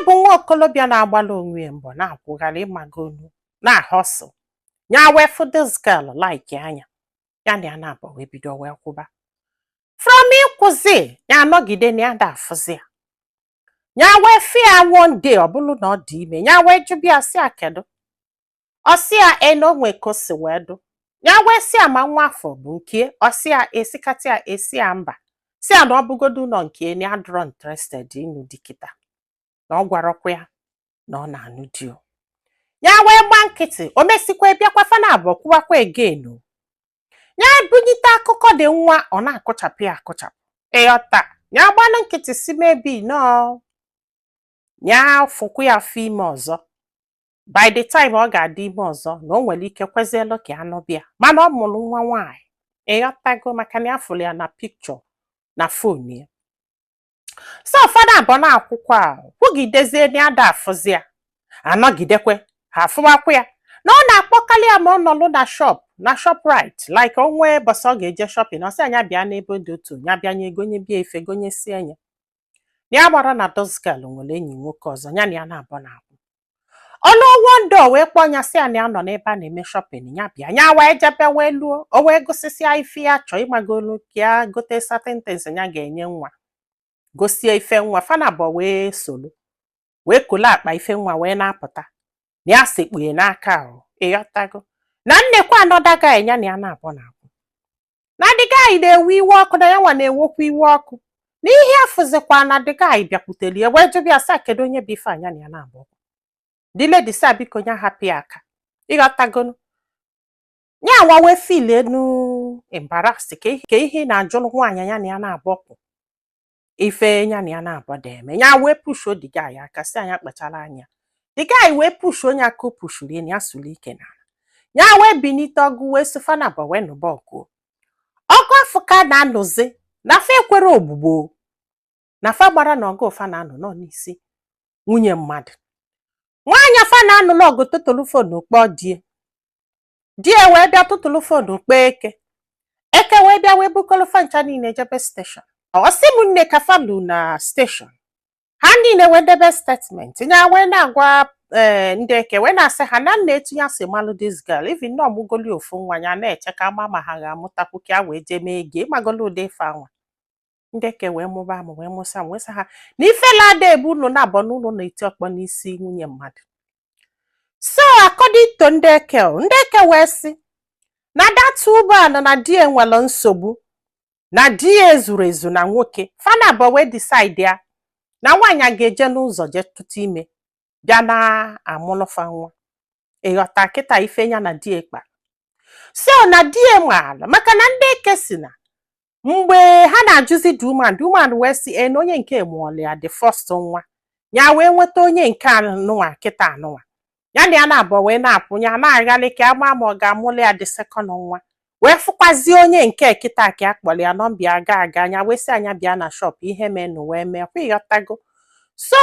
bụ nwa okolobịa na-agbala onwe mbọ na-akwụgharị magonu na hustle. Nya wee fụ this girl like anya. Ya na ya na-abọ wee bido wee kwụba. From ịkwụzi, ya anọgide na ya da afụzi ya. Nya wee fịa one day ọ bụrụ na ọ dị ime. Nya wee jụbịa sị ya kedu. Ọ sị ya na o nwee ka o si wee dụ. Nya wee sị ya ma nwa afọ bụ nke. Ọ sị ya esikata ya esi ya mba. Sị ya na ọ bụgodu nọ nke na ya adịrọ interested ịnụ di kịta. Na ọ gwarọkwa ya na ọ na-anụ di o. Ya wee gba nkịtị, o mesikwa bịakwa fa na-abọ kwuwakwa again o. Ya bunyite akụkọ dị nwa ọ na-akụchapụ ya akụchapụ. Ịghọta, ya gbanụ nkịtị si mebi no. Ya fụkwa ya afọ ime ọzọ. By the time ọ ga-adị ime ọzọ na o nwere ike kwezielu ka anụ bịa. Mana ọ mụrụ nwa nwaanyị. Ịghọtago maka na ya fụrụ ya na picture na phone ya. So fada abụọ na-akwụkwọ a kwugidezie na ada afụzi ya. Anọgidekwe ha afụwakwa ya na ọ na-akpọkali ya ma ọ nọlụ na Shoprite like onwe bọsọ ọ ga-eje shopping. Ọ sị anya bịa n'ebe dị otu ya bịanye gonye bịa ife gonye si enye. Ya gbara na this girl nwere enyi nwoke ọzọ ya na ya na-abọ na-akwụ. Ọnụ wondo wee kpọọ ya sị ya na ya nọ n'ebe a na-eme shopping ya bịa. Ya wee jebe wee luo o wee gosisi ya ife ya chọọ ịmagolu ka ya gote certain things ya ga-enye nwa. Gosie ife nwa fana abụọ wee solo. Wee kolo akpa ife nwa wee na-apụta. Na ya sekpuye n'aka ahụ. Ịghọtago. Na nnekwa anọda guy ya na ya na-abọ na-akwụ. Na the guy na-ewe iwe ọkụ na ya nwa na-ewekwa iwe ọkụ. N'ihe afụzikwa na the guy bịakwutere ya wee jụbịa sị kedu onye bụ ife anya na ya na-abọ. The lady sị biko ya hapụ ya aka. Ịghọtago. Ya nwa wee feel enu embarrassed ka ihe na-ajụrụ nwaanyị ya na ya na-abọpụ. Ife ya na ya na-abọ deme. Ya wee push the guy aka sị anya kpachara anya. The guy wee push onye aka o pushuru ya sụrụ ike na. Ya wee binite ọgụ wee sụfa na abụọ wee nụba ọgụ. Ọgụ afọ ka na-anụzi na fa ekwere ogbugbo. Na fa gbara na ọgụ fa na-anụ nọ n'isi nwunye mmadụ. Nwaanyị fa na-anụ n'ọgụ tụtụlụ fonu kpọọ die. Die wee bịa tụtụlụ fonu kpọọ eke. Eke wee bịa wee bukọlụ fa ncha niile jebe station. Ọ sị m nne ka fa lu na station. Ha niile wee debe statement. Ya wee na-agwa ndị eke wee na-asị ha na nna etinye asị malụ this girl. Even na ọmụgoli ofu nwa ya na-eche ka ama ma ha ga-amụtakwu ka ya wee jee mee ege ịmagolo ụdị ife anwa. Ndị eke wee mụba amụ wee mụsa m wee sị ha na ifela ada ebu ụlọ na-abọ n'ụlọ na-eti ọkpọ n'isi nwunye mmadụ. So according to ndị eke wee sị na data ụgbọala na di enwere nsogbu na di ezuru ezu na nwoke. Fana abụọ wee decide ya na nwaanyị ga-eje n'ụzọ je tụta ime bịa na-amụlụfa nwa. Ịghọta kịta ife ya na di ekpa. So na di enwala maka na ndị eke si na mgbe ha na-ajụzi duman wee si na onye nke mụọlụ ya the first nwa. Ya wee nweta onye nke anụnwa kịta anụnwa. Ya na ya na-abụọ wee na-apụ ya na-aghalị ka ama ma ọ ga-amụlụ ya the second nwa. Wee fụkwazi onye nke kịta ka ya kpọrọ ya nọmbịa aga anya wee sị anya bịa na shop ihe menụ wee mee kwa ịghọtago. So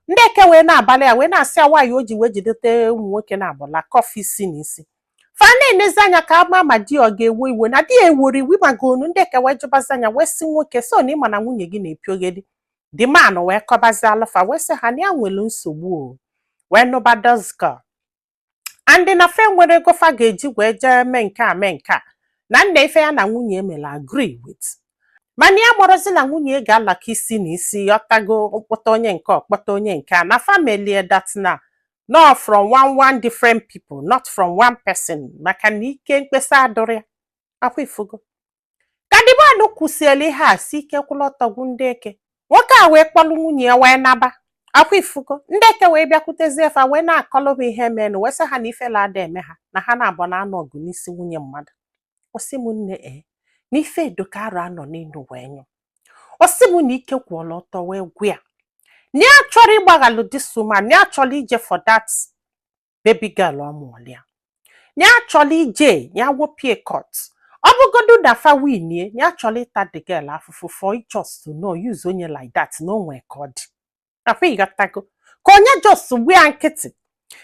ndị eke wee na-abalị ya wee na-asị nwaanyị o ji wee jidete ụmụ nwoke na-abụla kọfị si n'isi. Fa na-enezi anya ka ama ma di ọ ga-ewe iwe na di ewere iwe magonu. Ndị eke wee jụbazi anya wee sị nwoke so na ịma na nwunye gị na-epiogedi. The man wee kọbazi alụfa wee sị ha na ya nwere nsogbu o. Wee nụba dozga. And na fe nwere ego fa ga-eji wee jee mee nke a na nna ife ya na nwunye emela agree with. Mana ya mụrụzi na nwunye ga-alaka isi n'isi ọtago mkpọta onye nke ọkpọta onye nke a na family that na not from one different people, not from one person. Maka na ike mkpesa adụrụ ya akwa ifugo. Ka dịbanụ kwụsieli ha si ike kwụlọtọgwu ndị eke. Nwoke a wee kpọlụ nwunye ya wee naba akwa ifugo. Ndị eke wee bịakwutezie fa wee na-akọlụ ihe menụ wee sị ha na ifela ada eme ha na ha na-abọ na anụ ọgụ n'isi nwunye mmadụ. Osi m nne n'ife edoka arụ anọ n'elu wee nyụ. Osi m na ike kwụọla ọtọ wee gwu ya. Ni achọrọ ịgbaghalụ this woman, ni achọrọ ije for that baby girl ọmụọlụ ya. Ni achọrọ ije ya wopie court. Ọ bụgodu na fa winie, ni achọrọ ịta the girl afụfụ for just to know use onye like that no nwee ka ọ dị. Akwa ịghọtago ka onye just gbu ya nkịtị.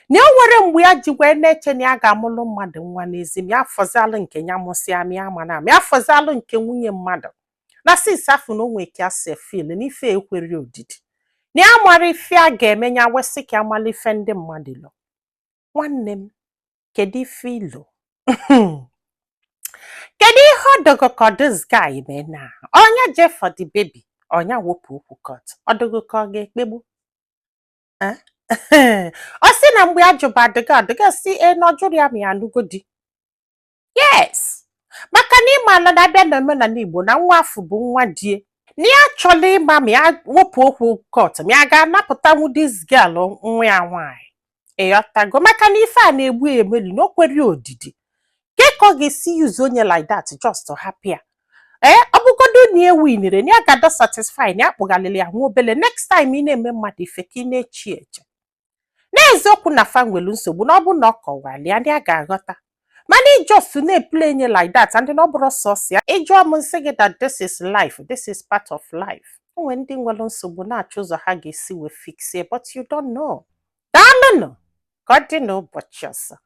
Na o nwere mgbe ya ji wee na-eche na ya ga-amụlụ mmadụ nwa n'ezi m ya fọzalụ nke ya mụsịa ya mana ya fọzalụ nke nwunye mmadụ. Na since afọ na o nwee ka ya si feel n'ife ekwere odidi. na amara ife a ga-eme nya wesị ka amala ife ndị mmadụ lọ. Nwanne m, kedu ife ilo? Kedu ihe ọdọgọkọ this guy mee na onye je for the baby onya wepụ okwu court ọdọgọkọ ọ ga-ekpegbu? Ọ sị na mgbe ajụba adịga si nọjụrụ ya ma ya anụgo di. Yes, maka na ịma ala na-abịa na omenala Igbo na nwa afọ bụ nwa die na ya chọrọ ịma ma ya wepụ okwu court ma ya ga-anapụtanwu this girl nwa ya nwaanyị. Ịghọtago? Maka na ife a na-egbu emeli na o kwere odidi. Ka ọ ga-esi use onye like that just to happy ya. Ọ bụgodo na ewinere na ya ga-ada satisfy na ya kpụghalịrị ya nwa obele next time ị na-eme mmadụ ife ka ị na-echi eche. N'eziokwu na fa nwere nsogbu na ọ bụ na ọ kọwara ya ndị a ga-aghọta. Mana ijust na-eple enye like that and ọ bụrụ sọsọ ya ịjụọ m nsị gị that this is life, this is part of life. O nwere ndị nwere nsogbu na-achọ ụzọ ha ga-esi wee fix it, but you don't know. Daalụnụ ka ọ dị n'ụbọchị ọzọ.